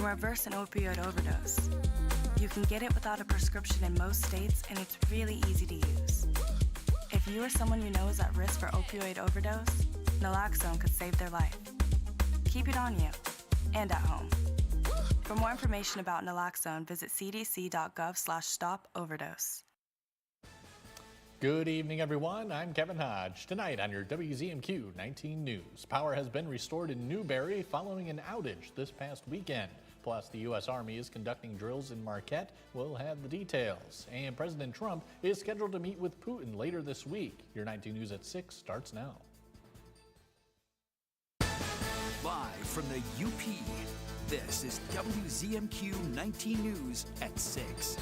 reverse an opioid overdose. You can get it without a prescription in most states, and it's really easy to use. If you or someone you know is at risk for opioid overdose, naloxone could save their life. Keep it on you and at home. For more information about naloxone, visit cdc.gov/stop-overdose. Good evening, everyone. I'm Kevin Hodge. Tonight on your WZMQ 19 News, power has been restored in Newberry following an outage this past weekend. Plus, the U.S. Army is conducting drills in Marquette. We'll have the details. And President Trump is scheduled to meet with Putin later this week. Your 19 News at 6 starts now. Live from the UP, this is WZMQ 19 News at 6.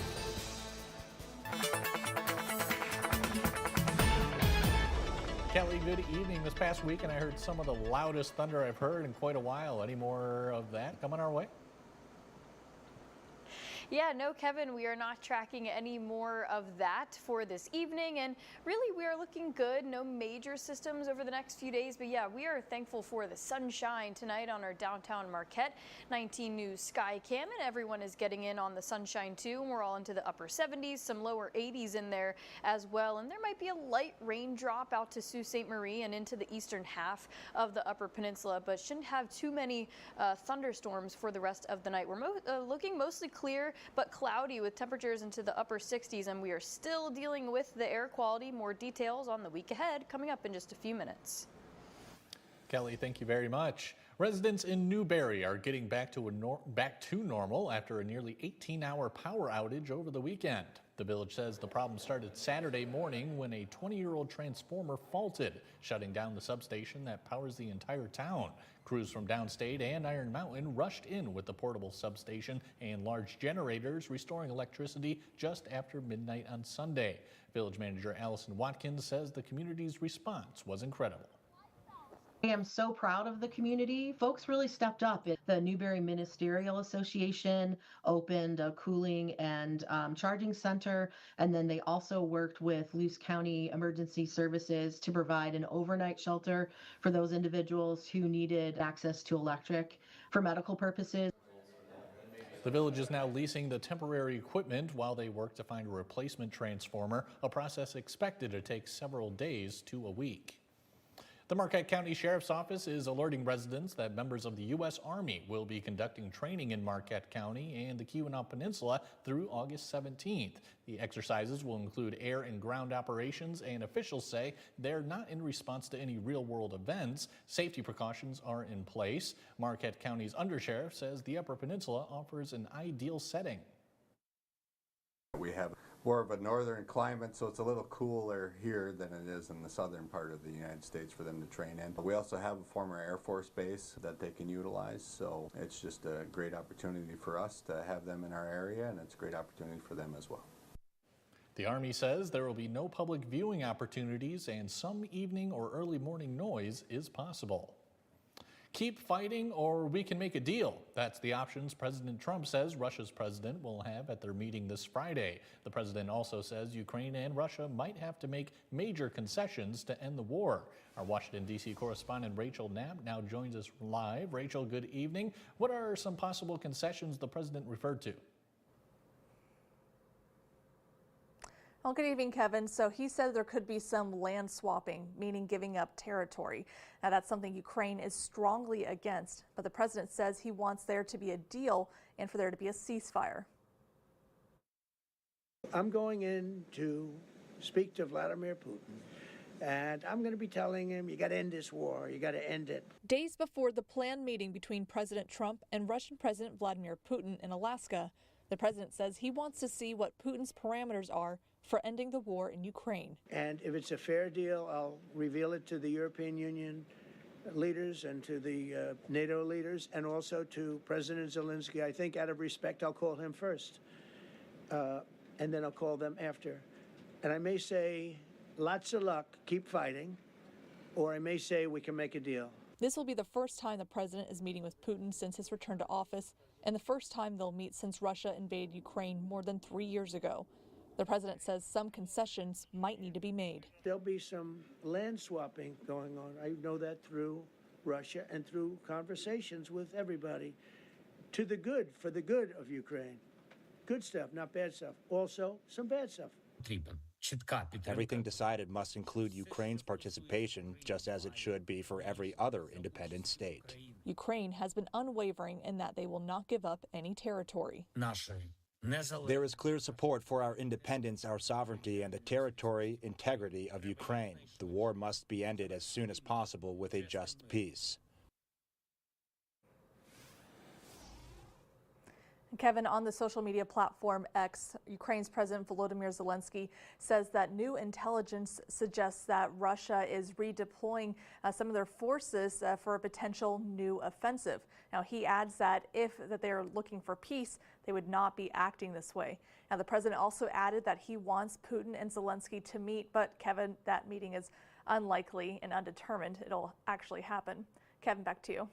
Kelly, good evening. This past weekend, I heard some of the loudest thunder I've heard in quite a while. Any more of that coming our way? Yeah, no, Kevin, we are not tracking any more of that for this evening. And really, we are looking good. No major systems over the next few days. But yeah, we are thankful for the sunshine tonight on our downtown Marquette 19 News Sky Cam. And everyone is getting in on the sunshine, too. And we're all into the upper 70s, some lower 80s in there as well. And there might be a light raindrop out to Sault Ste. Marie and into the eastern half of the Upper Peninsula, but shouldn't have too many thunderstorms for the rest of the night. We're looking mostly clear, but cloudy with temperatures into the upper 60s, and we are still dealing with the air quality. More details on the week ahead coming up in just a few minutes. Kelly, thank you very much. Residents in Newberry are getting back to normal after a nearly 18-hour power outage over the weekend. The village says the problem started Saturday morning when a 20-year-old transformer faulted, shutting down the substation that powers the entire town. Crews from downstate and Iron Mountain rushed in with the portable substation and large generators, restoring electricity just after midnight on Sunday. Village manager Allison Watkins says the community's response was incredible. I am so proud of the community. Folks really stepped up. The Newberry Ministerial Association opened a cooling and charging center, and then they also worked with Luce County Emergency Services to provide an overnight shelter for those individuals who needed access to electric for medical purposes. The village is now leasing the temporary equipment while they work to find a replacement transformer, a process expected to take several days to a week. The Marquette County Sheriff's Office is alerting residents that members of the U.S. Army will be conducting training in Marquette County and the Keweenaw Peninsula through August 17th. The exercises will include air and ground operations, and officials say they're not in response to any real-world events. Safety precautions are in place. Marquette County's undersheriff says the Upper Peninsula offers an ideal setting. We have more of a northern climate, so it's a little cooler here than it is in the southern part of the United States for them to train in. We also have a former Air Force base that they can utilize, so it's just a great opportunity for us to have them in our area, and it's a great opportunity for them as well. The Army says there will be no public viewing opportunities, and some evening or early morning noise is possible. Keep fighting or we can make a deal. That's the options President Trump says Russia's president will have at their meeting this Friday. The president also says Ukraine and Russia might have to make major concessions to end the war. Our Washington, D.C. correspondent Rachel Knapp now joins us live. Rachel, good evening. What are some possible concessions the president referred to? Well, good evening, Kevin. So he said there could be some land swapping, meaning giving up territory. Now, that's something Ukraine is strongly against, but the president says he wants there to be a deal and for there to be a ceasefire. I'm going in to speak to Vladimir Putin, and I'm going to be telling him, you got to end this war. You got to end it. Days before the planned meeting between President Trump and Russian President Vladimir Putin in Alaska, the president says he wants to see what Putin's parameters are for ending the war in Ukraine. And if it's a fair deal, I'll reveal it to the European Union leaders and to the NATO leaders and also to President Zelensky. I think out of respect, I'll call him first, and then I'll call them after. And I may say, lots of luck, keep fighting, or I may say we can make a deal. This will be the first time the president is meeting with Putin since his return to office, and the first time they'll meet since Russia invaded Ukraine more than 3 years ago. The president says some concessions might need to be made. There'll be some land swapping going on. I know that through Russia and through conversations with everybody to the good, for the good of Ukraine. Good stuff, not bad stuff. Also, some bad stuff. Everything decided must include Ukraine's participation, just as it should be for every other independent state. Ukraine has been unwavering in that they will not give up any territory. There is clear support for our independence, our sovereignty, and the territory integrity of Ukraine. The war must be ended as soon as possible with a just peace. Kevin, on the social media platform X, Ukraine's President Volodymyr Zelensky says that new intelligence suggests that Russia is redeploying some of their forces for a potential new offensive. Now, he adds that if they are looking for peace, they would not be acting this way. Now, the president also added that he wants Putin and Zelensky to meet, but Kevin, that meeting is unlikely and undetermined. It'll actually happen. Kevin, back to you.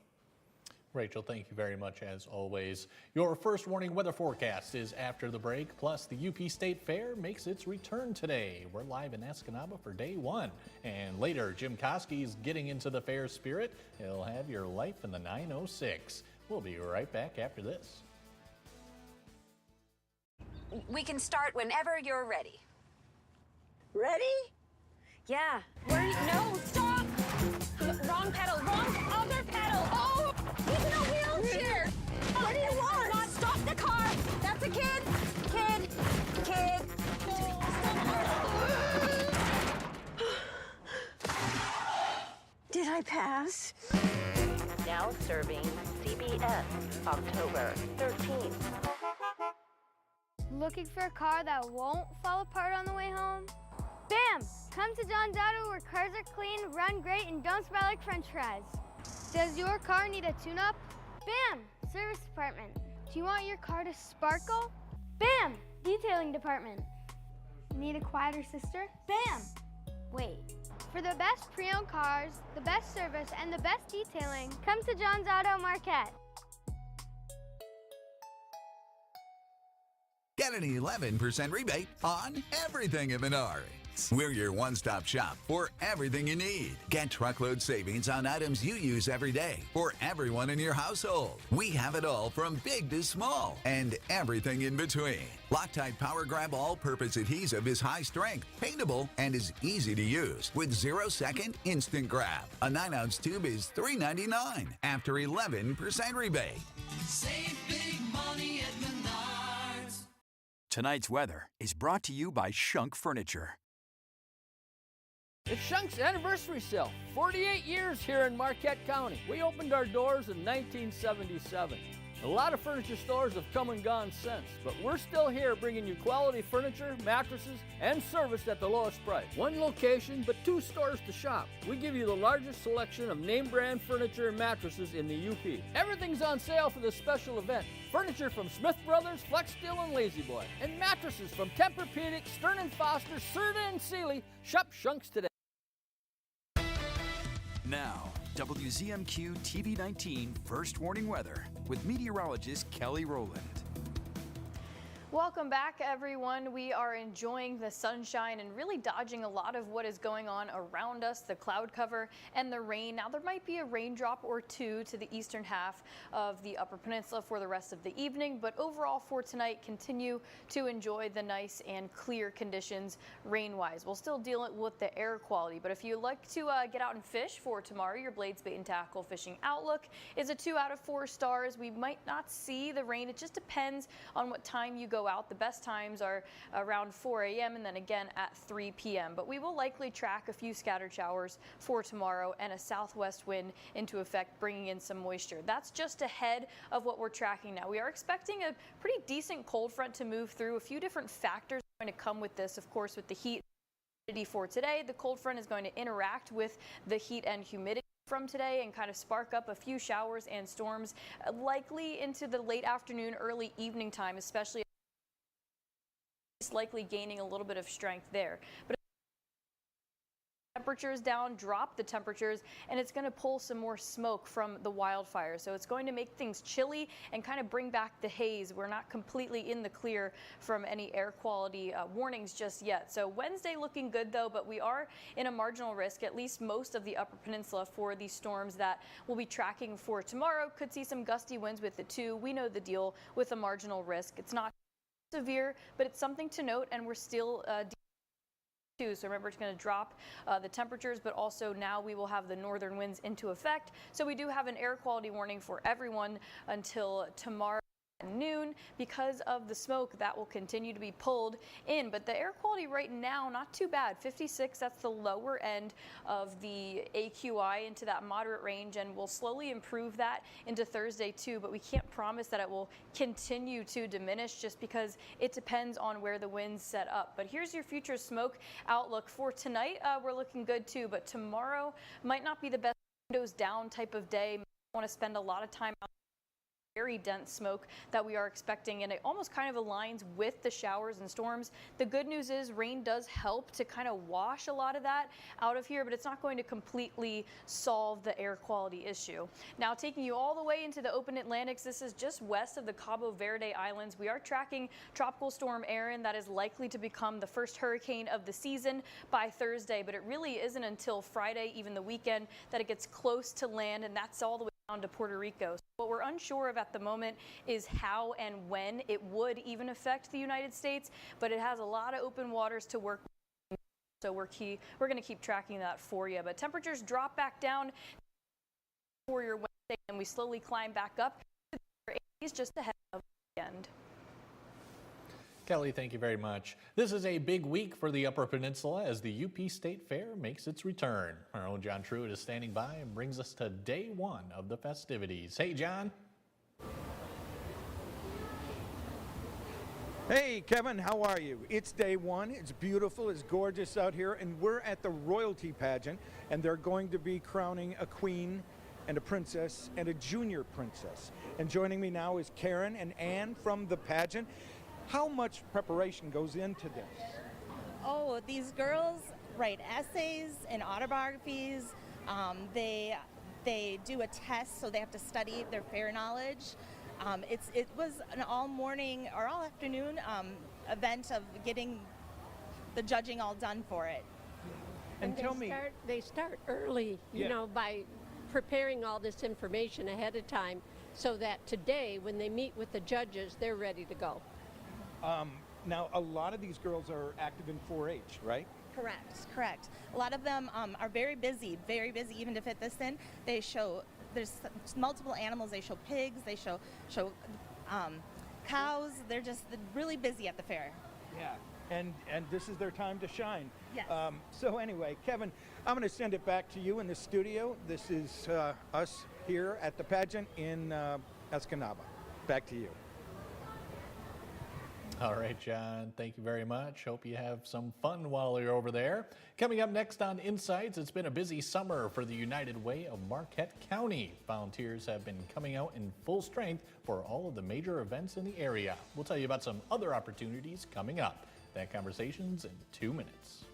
Rachel, thank you very much as always. Your first warning weather forecast is after the break, plus the UP State Fair makes its return today. We're live in Escanaba for day one. And later, Jim Koski's getting into the fair spirit. He'll have your life in the 906. We'll be right back after this. We can start whenever you're ready. Ready? Yeah. No, stop! Wrong pedal, wrong other pedal. Oh, he's in a wheelchair. What do you want? Not stop the car. That's a kid. Kid. Did I pass? Now serving CBS, October 13th. Looking for a car that won't fall apart on the way home? Bam! Come to John's Auto where cars are clean, run great, and don't smell like french fries. Does your car need a tune-up? Bam! Service department. Do you want your car to sparkle? Bam! Detailing department. Need a quieter sister? Bam! Wait. For the best pre-owned cars, the best service, and the best detailing, come to John's Auto Marquette. Get an 11% rebate on everything at Menards. We're your one-stop shop for everything you need. Get truckload savings on items you use every day for everyone in your household. We have it all from big to small and everything in between. Loctite Power Grab All-Purpose Adhesive is high strength, paintable, and is easy to use with 0-second instant grab. A 9-ounce tube is $3.99 after 11% rebate. Save big money at Menards. Tonight's weather is brought to you by Shunk Furniture. It's Shunk's anniversary sale. 48 years here in Marquette County. We opened our doors in 1977. A lot of furniture stores have come and gone since, but we're still here bringing you quality furniture, mattresses, and service at the lowest price. One location, but 2 stores to shop. We give you the largest selection of name brand furniture and mattresses in the UP. Everything's on sale for this special event. Furniture from Smith Brothers, Flex Steel, and Lazy Boy. And mattresses from Tempur-Pedic, Stearn & Foster, Serta, and Sealy. Shop Shunks today. Now, WZMQ TV19 First Warning Weather with meteorologist Kelly Rowland. Welcome back, everyone. We are enjoying the sunshine and really dodging a lot of what is going on around us, the cloud cover and the rain. Now, there might be a raindrop or two to the eastern half of the Upper Peninsula for the rest of the evening, but overall for tonight, continue to enjoy the nice and clear conditions rain-wise. We'll still deal with the air quality, but if you like to get out and fish for tomorrow, your Blades Bait and Tackle fishing outlook is a 2 out of 4 stars. We might not see the rain. It just depends on what time you go out. The best times are around 4 a.m. and then again at 3 p.m. But we will likely track a few scattered showers for tomorrow and a southwest wind into effect, bringing in some moisture. That's just ahead of what we're tracking now. We are expecting a pretty decent cold front to move through. A few different factors are going to come with this, of course, with the heat for today. The cold front is going to interact with the heat and humidity from today and kind of spark up a few showers and storms, likely into the late afternoon, early evening time, especially likely gaining a little bit of strength there. But temperatures down, drop the temperatures, and it's going to pull some more smoke from the wildfire. So it's going to make things chilly and kind of bring back the haze. We're not completely in the clear from any air quality warnings just yet. So Wednesday looking good though, but we are in a marginal risk, at least most of the Upper Peninsula, for these storms that we'll be tracking for tomorrow. Could see some gusty winds with it too. We know the deal with a marginal risk. It's not severe, but it's something to note, and we're still so remember, it's going to drop the temperatures, but also now we will have the northern winds into effect. So we do have an air quality warning for everyone until tomorrow at noon because of the smoke that will continue to be pulled in. But the air quality right now, not too bad. 56, that's the lower end of the AQI into that moderate range, and we'll slowly improve that into Thursday too. But we can't promise that it will continue to diminish just because it depends on where the winds set up. But here's your future smoke outlook for tonight. We're looking good too, but tomorrow might not be the best windows down type of day. Might want to spend a lot of time out. Very dense smoke that we are expecting, and it almost kind of aligns with the showers and storms. The good news is rain does help to kind of wash a lot of that out of here, but it's not going to completely solve the air quality issue. Now taking you all the way into the open Atlantics, this is just west of the Cabo Verde Islands. We are tracking Tropical Storm Erin that is likely to become the first hurricane of the season by Thursday, but it really isn't until Friday, even the weekend, that it gets close to land, and that's all the way down to Puerto Rico. So what we're unsure of at the moment is how and when it would even affect the United States, but it has a lot of open waters to work with. So we're going to keep tracking that for you. But temperatures drop back down for your Wednesday, and we slowly climb back up to the 80s just ahead of the weekend. Kelly, thank you very much. This is a big week for the Upper Peninsula as the UP State Fair makes its return. Our own John Truitt is standing by and brings us to day one of the festivities. Hey, John. Hey, Kevin, how are you? It's day one. It's beautiful. It's gorgeous out here, and we're at the royalty pageant, and they're going to be crowning a queen and a princess and a junior princess. And joining me now is Karen and Ann from the pageant. How much preparation goes into this? Oh, these girls write essays and autobiographies. They do a test, so they have to study their fair knowledge. It was an all morning or all afternoon event of getting the judging all done for it. And tell me, they start early, you know, by preparing all this information ahead of time, so that today, when they meet with the judges, they're ready to go. Now, a lot of these girls are active in 4-H, right? Correct. A lot of them are very busy, even to fit this in. They show, there's multiple animals. They show pigs, they show cows. They're just really busy at the fair. Yeah, and this is their time to shine. Yes. So anyway, Kevin, I'm going to send it back to you in the studio. This is us here at the pageant in Escanaba. Back to you. All right, John, thank you very much. Hope you have some fun while you're over there. Coming up next on Insights, it's been a busy summer for the United Way of Marquette County. Volunteers have been coming out in full strength for all of the major events in the area. We'll tell you about some other opportunities coming up. That conversation's in 2 minutes.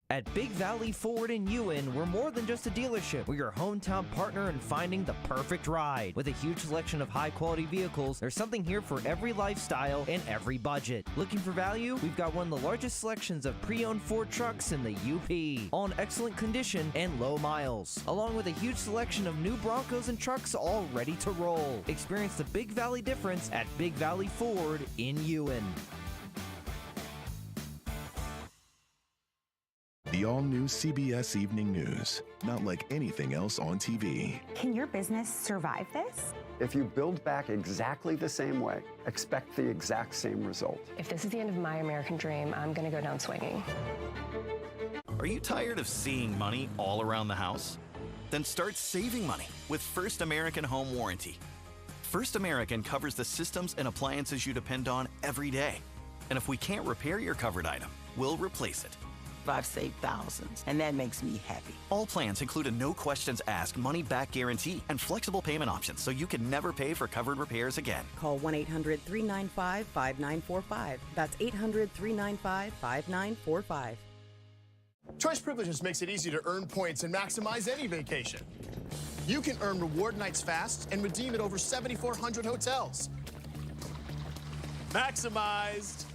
At Big Valley Ford in Ewan, we're more than just a dealership. We're your hometown partner in finding the perfect ride. With a huge selection of high-quality vehicles, there's something here for every lifestyle and every budget. Looking for value? We've got one of the largest selections of pre-owned Ford trucks in the UP, all in excellent condition and low miles, along with a huge selection of new Broncos and trucks all ready to roll. Experience the Big Valley difference at Big Valley Ford in Ewan. The all-new CBS Evening News. Not like anything else on TV. Can your business survive this? If you build back exactly the same way, expect the exact same result. If this is the end of my American dream, I'm going to go down swinging. Are you tired of seeing money all around the house? Then start saving money with First American Home Warranty. First American covers the systems and appliances you depend on every day. And if we can't repair your covered item, we'll replace it. I've saved thousands, and that makes me happy. All plans include a no questions asked money back guarantee and flexible payment options, so you can never pay for covered repairs again. Call 1-800-395-5945. That's 800-395-5945. Choice Privileges makes it easy to earn points and maximize any vacation. You can earn reward nights fast and redeem at over 7,400 hotels. Maximized!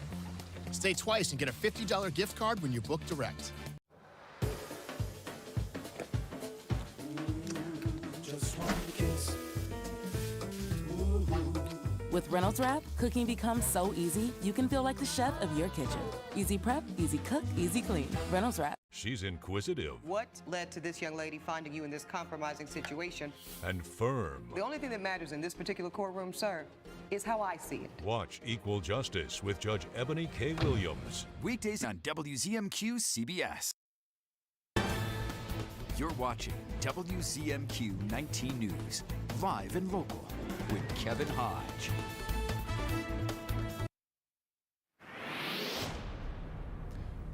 Stay twice and get a $50 gift card when you book direct. With Reynolds Wrap, cooking becomes so easy, you can feel like the chef of your kitchen. Easy prep, easy cook, easy clean. Reynolds Wrap. She's inquisitive. What led to this young lady finding you in this compromising situation? And firm. The only thing that matters in this particular courtroom, sir, is how I see it. Watch Equal Justice with Judge Ebony K. Williams. Weekdays on WZMQ CBS. You're watching WZMQ 19 News, live and local, with Kevin Hodge.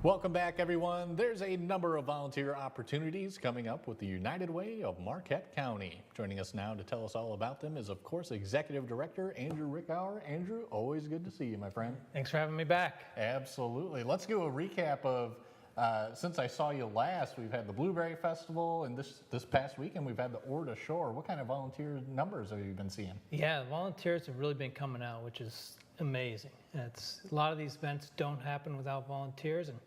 Welcome back, everyone. There's a number of volunteer opportunities coming up with the United Way of Marquette County. Joining us now to tell us all about them is, of course, Executive Director Andrew Rickower. Andrew, always good to see you, my friend. Thanks for having me back. Absolutely. Let's do a recap of, since I saw you last, we've had the Blueberry Festival, and this past weekend we've had the Ore to Shore. What kind of volunteer numbers have you been seeing? Yeah, volunteers have really been coming out, which is amazing. A lot of these events don't happen without volunteers, and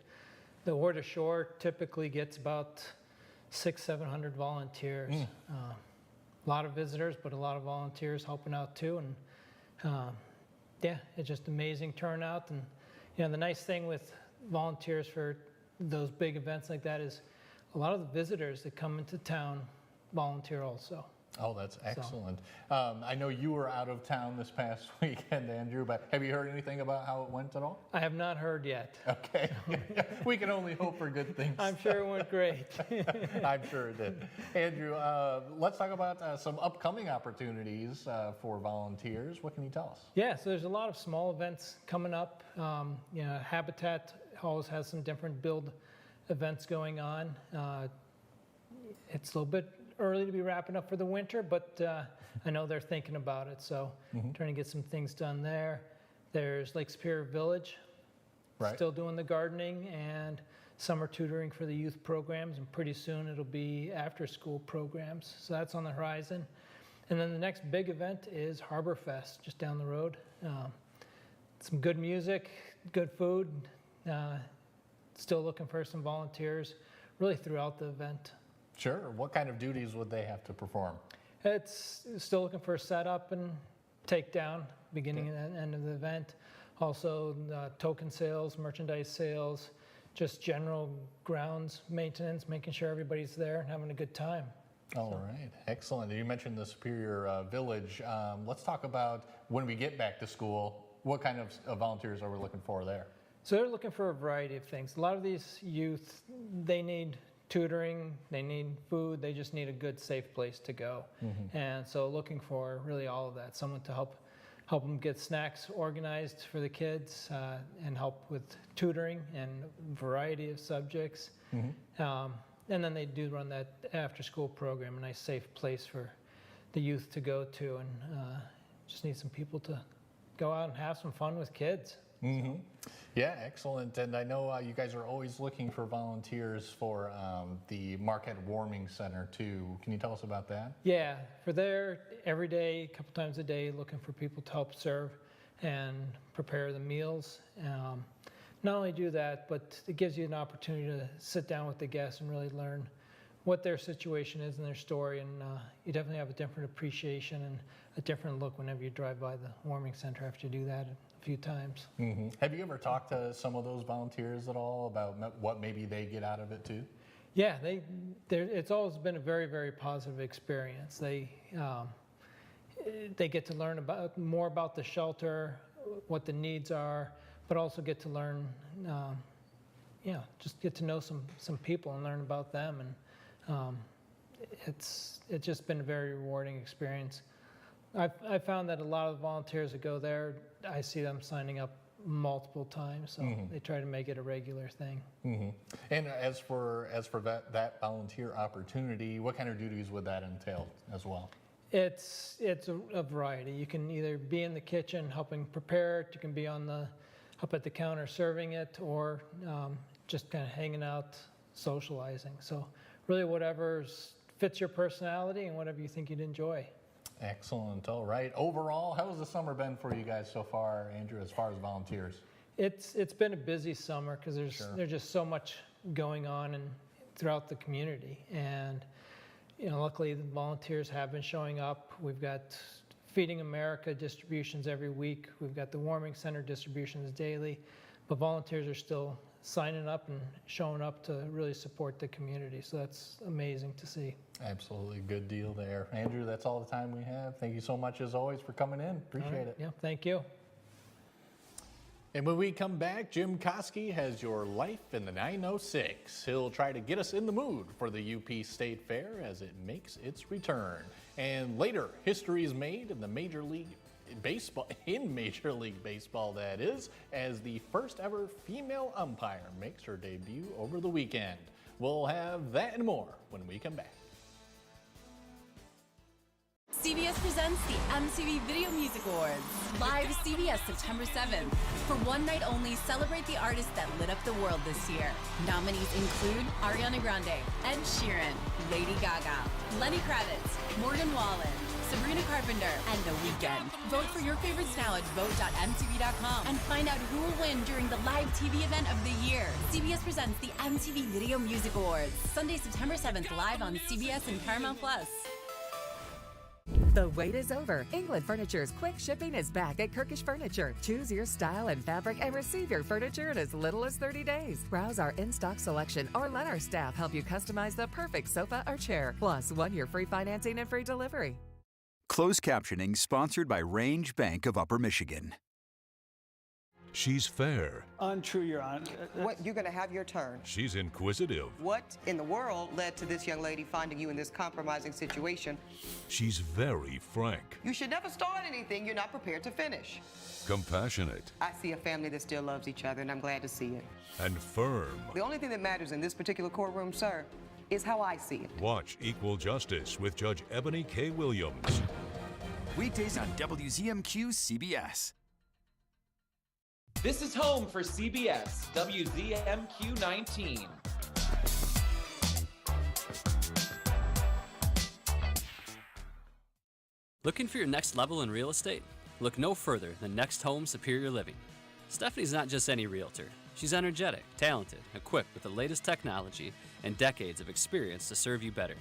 the Ore to Shore typically gets about 600-700 volunteers. A lot of visitors, but a lot of volunteers helping out too. And yeah, it's just amazing turnout. And the nice thing with volunteers for those big events like that is a lot of the visitors that come into town volunteer also. Oh, that's excellent. I know you were out of town this past weekend, Andrew, but have you heard anything about how it went at all? I have not heard yet. Okay. We can only hope for good things. I'm sure it went great. I'm sure it did. Andrew, let's talk about some upcoming opportunities for volunteers. What can you tell us? Yeah, so there's a lot of small events coming up. Habitat always has some different build events going on. It's a little bit early to be wrapping up for the winter, but I know they're thinking about it, so trying to get some things done there. There's Lake Superior Village, still doing the gardening and summer tutoring for the youth programs, and pretty soon it'll be after school programs, so that's on the horizon. And then the next big event is Harbor Fest, just down the road. Some good music, good food, still looking for some volunteers really throughout the event. Sure. What kind of duties would they have to perform? It's still looking for setup and takedown, beginning and end of the event. Also, token sales, merchandise sales, just general grounds maintenance, making sure everybody's there and having a good time. All right. Excellent. You mentioned the Superior Village. Let's talk about when we get back to school, what kind of volunteers are we looking for there? So they're looking for a variety of things. A lot of these youth, they need tutoring, they need food, they just need a good, safe place to go. And so looking for really all of that, someone to help them get snacks organized for the kids and help with tutoring and a variety of subjects. And then they do run that after-school program, a nice, safe place for the youth to go to, and just need some people to go out and have some fun with kids. Yeah, excellent. And I know you guys are always looking for volunteers for the Marquette Warming Center too. Can you tell us about that? Yeah, for there every day, a couple times a day, looking for people to help serve and prepare the meals. Not only do that, but it gives you an opportunity to sit down with the guests and really learn what their situation is and their story. And you definitely have a different appreciation and a different look whenever you drive by the warming center after you do that a few times. Have you ever talked to some of those volunteers at all about what maybe they get out of it too? Yeah, it's always been a very, very positive experience. They get to learn more about the shelter, what the needs are, but also get to learn, just get to know some people and learn about them. And it's just been a very rewarding experience. I found that a lot of the volunteers that go there, I see them signing up multiple times, so they try to make it a regular thing. And as for that volunteer opportunity, what kind of duties would that entail as well? It's a variety. You can either be in the kitchen helping prepare it, you can be up at the counter serving it, or just kind of hanging out, socializing. So really whatever fits your personality and whatever you think you'd enjoy. Excellent. All right. Overall, how has the summer been for you guys so far, Andrew, as far as volunteers? It's been a busy summer because there's just so much going on throughout the community. And luckily the volunteers have been showing up. We've got Feeding America distributions every week. We've got the Warming Center distributions daily. But volunteers are still signing up and showing up to really support the community. So that's amazing to see. Absolutely. Good deal there. Andrew, that's all the time we have. Thank you so much, as always, for coming in. Appreciate it. Yeah, thank you. And when we come back, Jim Koski has your life in the 906. He'll try to get us in the mood for the UP State Fair as it makes its return. And later, history is made in the Major League Baseball, that is, as the first ever female umpire makes her debut over the weekend. We'll have that and more when we come back. CBS presents the MTV Video Music Awards, live CBS September 7th. For one night only, celebrate the artists that lit up the world this year. Nominees include Ariana Grande, Ed Sheeran, Lady Gaga, Lenny Kravitz, Morgan Wallen, Sabrina Carpenter, and The Weeknd. Vote for your favorites now at vote.mtv.com and find out who will win during the live TV event of the year. CBS presents the MTV Video Music Awards, Sunday, September 7th, live on CBS and Paramount+. The wait is over. England Furniture's quick shipping is back at Kirkish Furniture. Choose your style and fabric and receive your furniture in as little as 30 days. Browse our in-stock selection or let our staff help you customize the perfect sofa or chair. Plus, 1 year free financing and free delivery. Closed captioning sponsored by Range Bank of Upper Michigan. She's fair. Untrue, Your Honor. What, you're going to have your turn. She's inquisitive. What in the world led to this young lady finding you in this compromising situation? She's very frank. You should never start anything you're not prepared to finish. Compassionate. I see a family that still loves each other, and I'm glad to see it. And firm. The only thing that matters in this particular courtroom, sir, is how I see it. Watch Equal Justice with Judge Ebony K. Williams. Weekdays on WZMQ CBS. This is home for CBS, WZMQ 19. Looking for your next level in real estate? Look no further than Next Home Superior Living. Stephanie's not just any realtor. She's energetic, talented, equipped with the latest technology, and decades of experience to serve you better.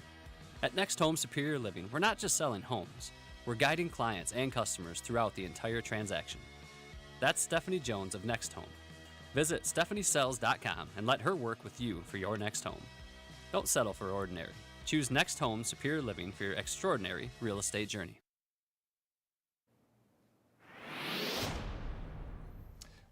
At Next Home Superior Living, we're not just selling homes. We're guiding clients and customers throughout the entire transaction. That's Stephanie Jones of Next Home. Visit stephaniesells.com and let her work with you for your next home. Don't settle for ordinary. Choose Next Home Superior Living for your extraordinary real estate journey.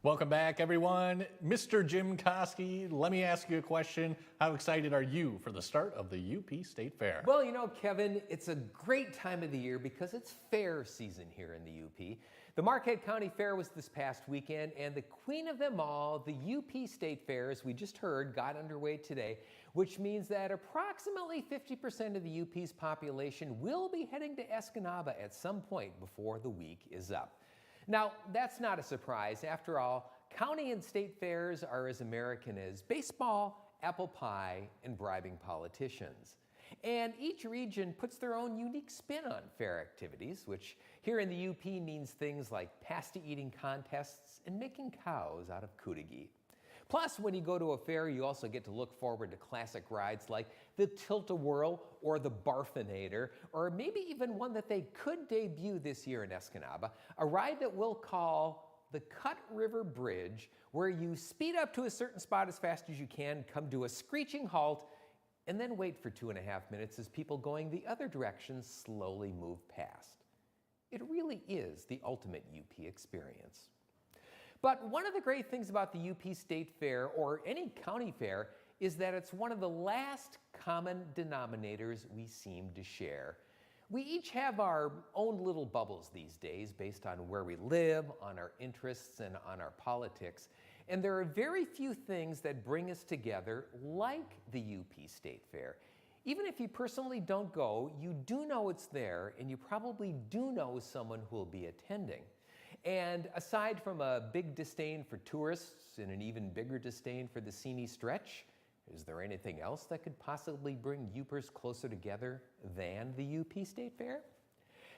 Welcome back, everyone. Mr. Jim Koski, let me ask you a question. How excited are you for the start of the UP State Fair? Well, you know, Kevin, it's a great time of the year because it's fair season here in the UP. The Marquette County Fair was this past weekend, and the queen of them all, the UP State Fair, as we just heard, got underway today, which means that approximately 50% of the UP's population will be heading to Escanaba at some point before the week is up. Now, that's not a surprise. After all, county and state fairs are as American as baseball, apple pie, and bribing politicians. And each region puts their own unique spin on fair activities, which here in the UP means things like pasta eating contests and making cows out of Kootenai. Plus, when you go to a fair, you also get to look forward to classic rides like the Tilt-A-Whirl or the Barfinator, or maybe even one that they could debut this year in Escanaba, a ride that we'll call the Cut River Bridge, where you speed up to a certain spot as fast as you can, come to a screeching halt, and then wait for 2.5 minutes as people going the other direction slowly move past. It really is the ultimate UP experience. But one of the great things about the UP State Fair, or any county fair, is that it's one of the last common denominators we seem to share. We each have our own little bubbles these days based on where we live, on our interests, and on our politics. And there are very few things that bring us together like the UP State Fair. Even if you personally don't go, you do know it's there, and you probably do know someone who will be attending. And aside from a big disdain for tourists and an even bigger disdain for the Sini Stretch, Is there anything else that could possibly bring Yoopers closer together than the UP State Fair?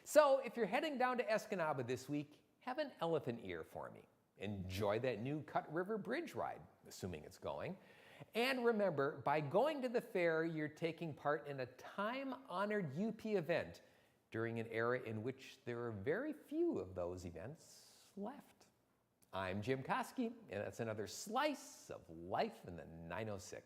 So if you're heading down to Escanaba this week, have an elephant ear for me. Enjoy that new Cut River Bridge ride, assuming it's going. And remember, by going to the fair, you're taking part in a time-honored UP event during an era in which there are very few of those events left. I'm Jim Koski, and that's another slice of life in the 906.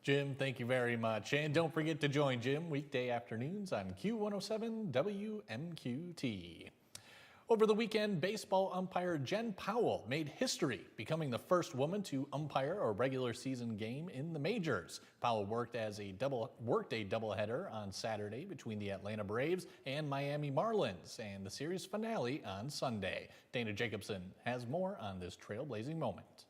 Jim, thank you very much. And don't forget to join Jim weekday afternoons on Q107 WMQT. Over the weekend, baseball umpire Jen Powell made history, becoming the first woman to umpire a regular season game in the majors. Powell worked a doubleheader on Saturday between the Atlanta Braves and Miami Marlins, and the series finale on Sunday. Dana Jacobson has more on this trailblazing moment.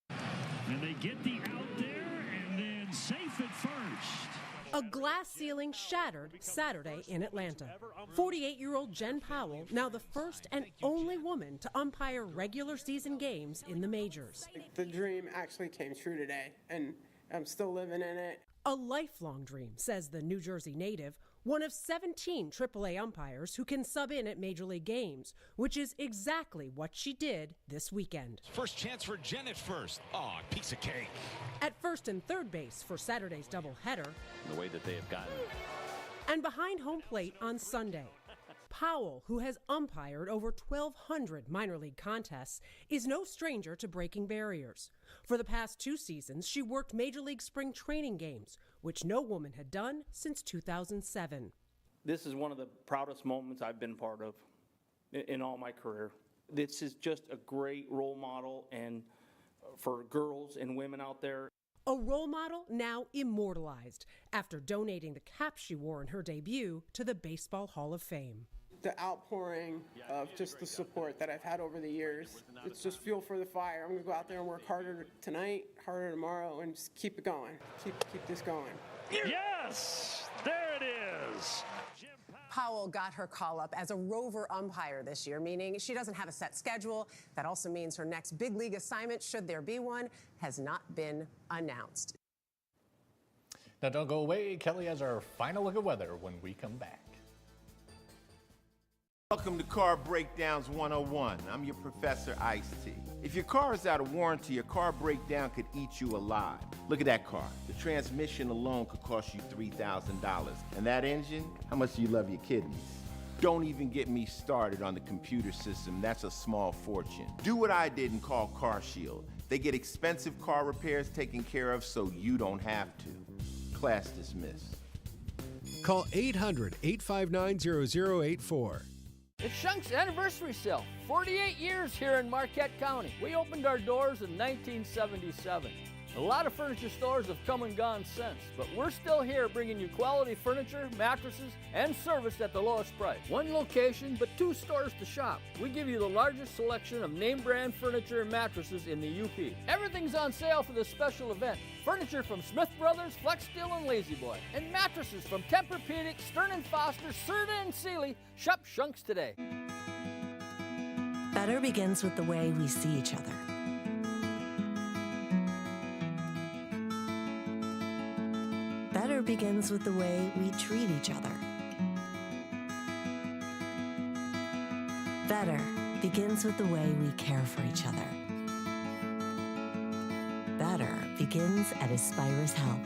And they get the out there and then safe at first. A glass ceiling shattered Saturday in Atlanta. 48-year-old Jen Powell, now the first and only woman to umpire regular season games in the majors. The dream actually came true today, and I'm still living in it. A lifelong dream, says the New Jersey native, one of 17 AAA umpires who can sub in at Major League games, which is exactly what she did this weekend. First chance for Jen at first. Oh, piece of cake. At first and third base for Saturday's doubleheader. The way that they have gotten. And behind home plate on Sunday. Powell, who has umpired over 1,200 minor league contests, is no stranger to breaking barriers. For the past 2 seasons, she worked Major League spring training games, which no woman had done since 2007. This is one of the proudest moments I've been part of in all my career. This is just a great role model and for girls and women out there. A role model now immortalized after donating the cap she wore in her debut to the Baseball Hall of Fame. The outpouring of just the support that I've had over the years, it's just fuel for the fire. I'm going to go out there and work harder tonight, harder tomorrow, and just keep it going. Keep this going. Yes! There it is! Powell got her call up as a rover umpire this year, meaning she doesn't have a set schedule. That also means her next big league assignment, should there be one, has not been announced. Now don't go away. Kelly has our final look at weather when we come back. Welcome to Car Breakdowns 101. I'm your Professor Ice-T. If your car is out of warranty, a car breakdown could eat you alive. Look at that car. The transmission alone could cost you $3,000. And that engine? How much do you love your kidneys? Don't even get me started on the computer system. That's a small fortune. Do what I did and call Car Shield. They get expensive car repairs taken care of so you don't have to. Class dismissed. Call 800-859-0084. It's Shunk's anniversary sale, 48 years here in Marquette County. We opened our doors in 1977. A lot of furniture stores have come and gone since, but we're still here bringing you quality furniture, mattresses, and service at the lowest price. One location, but 2 stores to shop. We give you the largest selection of name brand furniture and mattresses in the UP. Everything's on sale for this special event. Furniture from Smith Brothers, Flex Steel, and Lazy Boy. And mattresses from Tempur-Pedic, Stearn & Foster, Serta, and Sealy. Shop Shunks today. Better begins with the way we see each other. Better begins with the way we treat each other. Better begins with the way we care for each other. Better begins at Aspirus Health.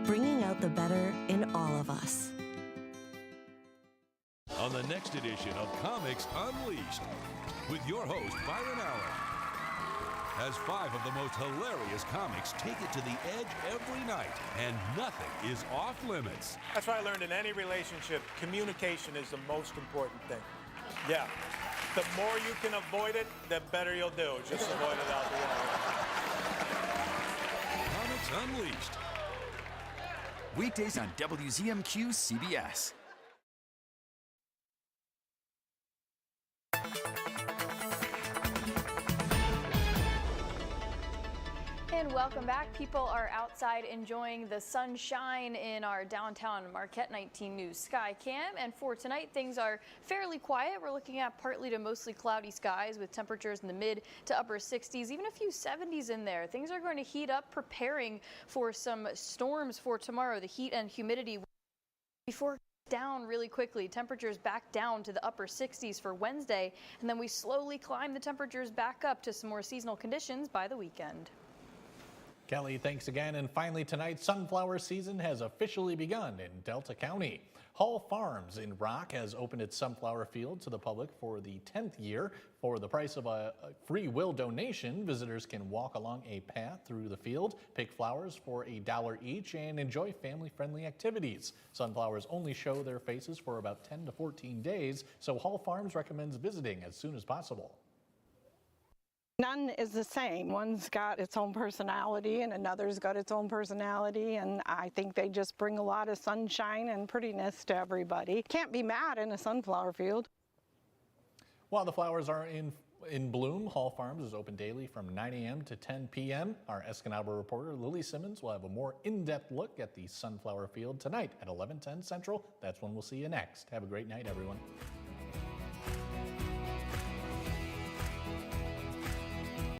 Bringing out the better in all of us. On the next edition of Comics Unleashed, with your host, Byron Allen. As 5 of the most hilarious comics take it to the edge every night, and nothing is off limits. That's what I learned in any relationship. Communication is the most important thing. Yeah. The more you can avoid it, the better you'll do. Just avoid it out the way. Comics Unleashed. Weekdays on WZMQ CBS. And welcome back. People are outside enjoying the sunshine in our downtown Marquette 19 News Sky Cam. And for tonight, things are fairly quiet. We're looking at partly to mostly cloudy skies with temperatures in the mid to upper 60s, even a few 70s in there. Things are going to heat up, preparing for some storms for tomorrow. The heat and humidity before down really quickly. Temperatures back down to the upper 60s for Wednesday, and then we slowly climb the temperatures back up to some more seasonal conditions by the weekend. Kelly, thanks again. And finally tonight, sunflower season has officially begun in Delta County. Hall Farms in Rock has opened its sunflower field to the public for the 10th year. For the price of a free will donation, visitors can walk along a path through the field, pick flowers for $1 each, and enjoy family-friendly activities. Sunflowers only show their faces for about 10 to 14 days, so Hall Farms recommends visiting as soon as possible. None is the same. One's got its own personality and another's got its own personality, and I think they just bring a lot of sunshine and prettiness to everybody. Can't be mad in a sunflower field. While the flowers are in bloom, Hall Farms is open daily from 9 a.m. to 10 p.m. Our Escanaba reporter Lily Simmons will have a more in-depth look at the sunflower field tonight at 11:10 Central. That's when we'll see you next. Have a great night, everyone.